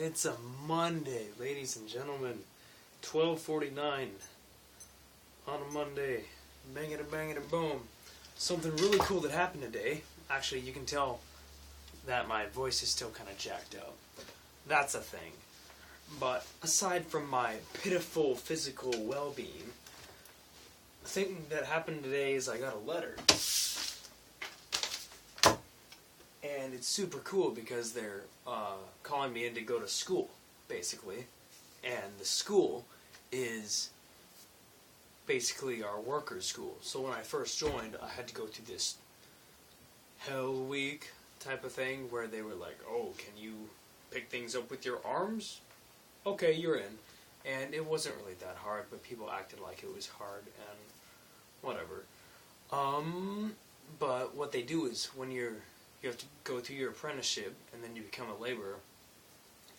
It's a Monday, ladies and gentlemen. 12:49 on a Monday. Bangity boom. Something really cool that happened today. Actually, you can tell that my voice is still kind of jacked up. That's a thing. But aside from my pitiful physical well-being, the thing that happened today is I got a letter. And it's super cool because they're calling me in to go to school, basically. And the school is basically our workers' school. So when I first joined, I had to go through this Hell Week type of thing where they were like, oh, can you pick things up with your arms? Okay, you're in. And it wasn't really that hard, but people acted like it was hard and whatever. But what they do is when you have to go through your apprenticeship and then you become a laborer,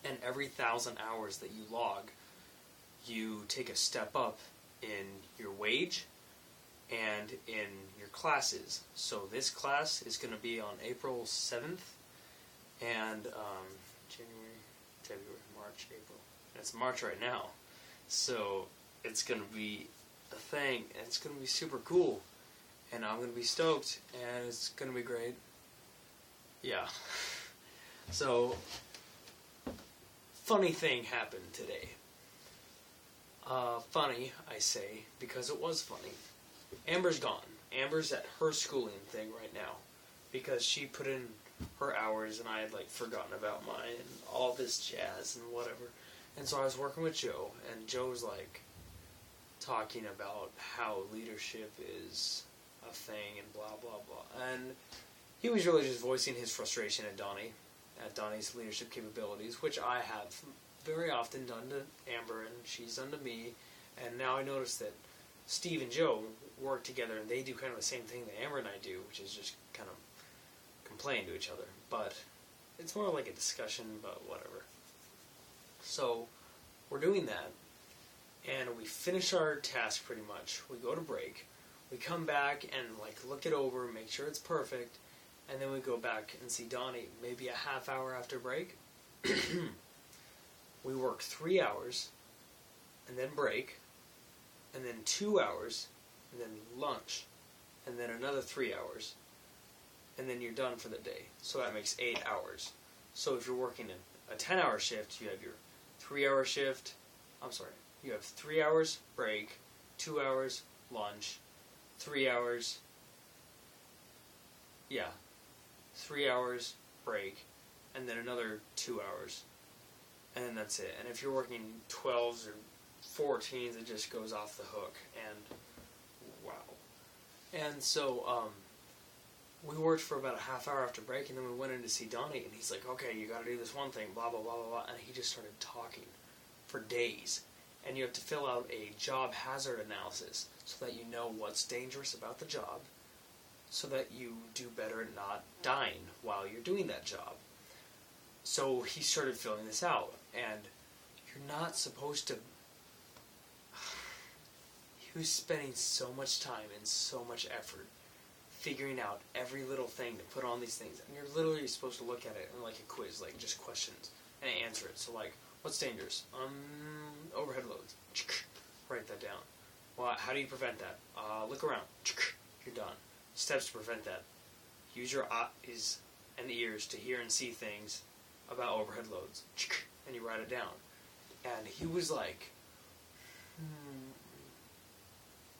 and every 1,000 hours that you log, you take a step up in your wage and in your classes. So this class is going to be on April 7th, and January, February, March, April. And it's March right now. So it's going to be a thing, and it's going to be super cool. And I'm going to be stoked, and it's going to be great. Yeah. So, funny thing happened today. Funny, I say, because it was funny. Amber's gone. Amber's at her schooling thing right now. Because she put in her hours and I had forgotten about mine and all this jazz and whatever. And so I was working with Joe, and Joe was talking about how leadership is a thing and blah blah blah. And he was really just voicing his frustration at Donnie's leadership capabilities, which I have very often done to Amber, and she's done to me. And now I notice that Steve and Joe work together, and they do kind of the same thing that Amber and I do, which is just kind of complain to each other. But it's more like a discussion, but whatever. So we're doing that, and we finish our task pretty much. We go to break. We come back and look it over, make sure it's perfect, and then we go back and see Donnie maybe a half hour after break. We work 3 hours, and then break, and then 2 hours, and then lunch, and then another 3 hours, and then you're done for the day. So that makes 8 hours. So if you're working a 10-hour shift, you have your 3-hour shift. You have 3 hours break, 2 hours lunch, 3 hours. 3 hours break, and then another 2 hours. And then that's it. And if you're working 12s or 14s, it just goes off the hook. And wow. And so we worked for about a half hour after break, and then we went in to see Donnie, and he's like, okay, you got to do this one thing, blah, blah, blah, blah, blah. And he just started talking for days. And you have to fill out a job hazard analysis so that you know what's dangerous about the job, so that you do better at not dying while you're doing that job. So he started filling this out, and you're not supposed to... He was spending so much time and so much effort figuring out every little thing to put on these things, and you're literally supposed to look at it in a quiz, just questions, and answer it. So what's dangerous? Overhead loads. Write that down. Well, how do you prevent that? Look around. You're done. Steps to prevent that. Use your eyes and ears to hear and see things about overhead loads. And you write it down. And he was like,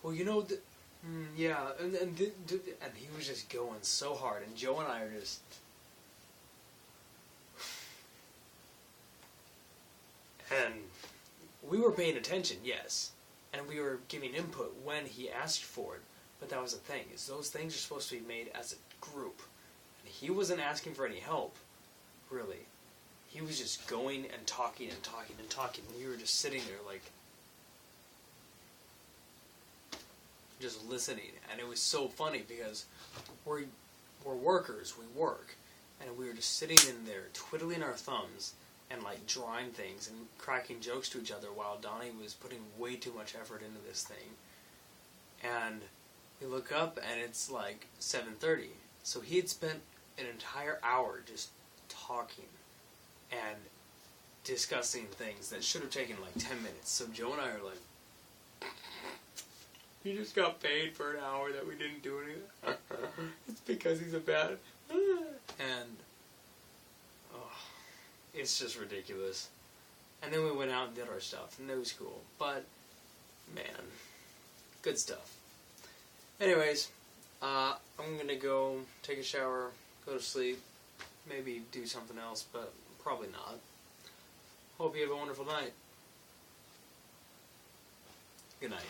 well, yeah. And he was just going so hard. And Joe and I are just... And we were paying attention, yes. And we were giving input when he asked for it. But that was the thing, is those things are supposed to be made as a group. And he wasn't asking for any help, really. He was just going and talking and talking and talking. And we were just sitting there just listening. And it was so funny because we're workers, we work. And we were just sitting in there twiddling our thumbs and drawing things and cracking jokes to each other while Donnie was putting way too much effort into this thing. And we look up and it's 7:30. So he had spent an entire hour just talking and discussing things that should have taken like 10 minutes. So Joe and I are like, he just got paid for an hour that we didn't do anything. It's because he's a bad... And... Oh, it's just ridiculous. And then we went out and did our stuff, and it was cool. But, man, good stuff. Anyways, I'm gonna go take a shower, go to sleep, maybe do something else, but probably not. Hope you have a wonderful night. Good night.